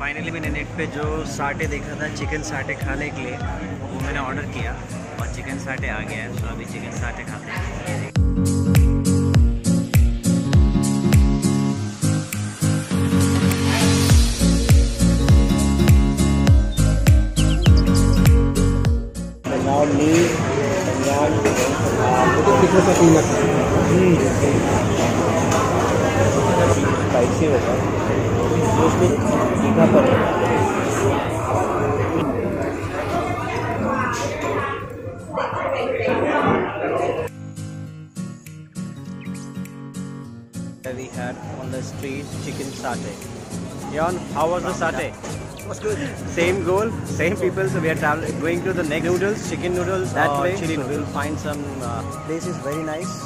Finally मैंने net पे जो साटे देखा था चिकन साटे खाने के लिए, वो मैंने ऑर्डर किया और चिकन साटे आ गया है। तो अभी चिकन साटे खाते हैं। स्पाइसी होगा उसमें तीखा पड़ेगा। We had on the street chicken satay. Jan, how was the satay? It was good. Same goal, same people. So we are going to the next noodles, chicken noodles that way. Chili noodles. We'll find some. Place is very nice.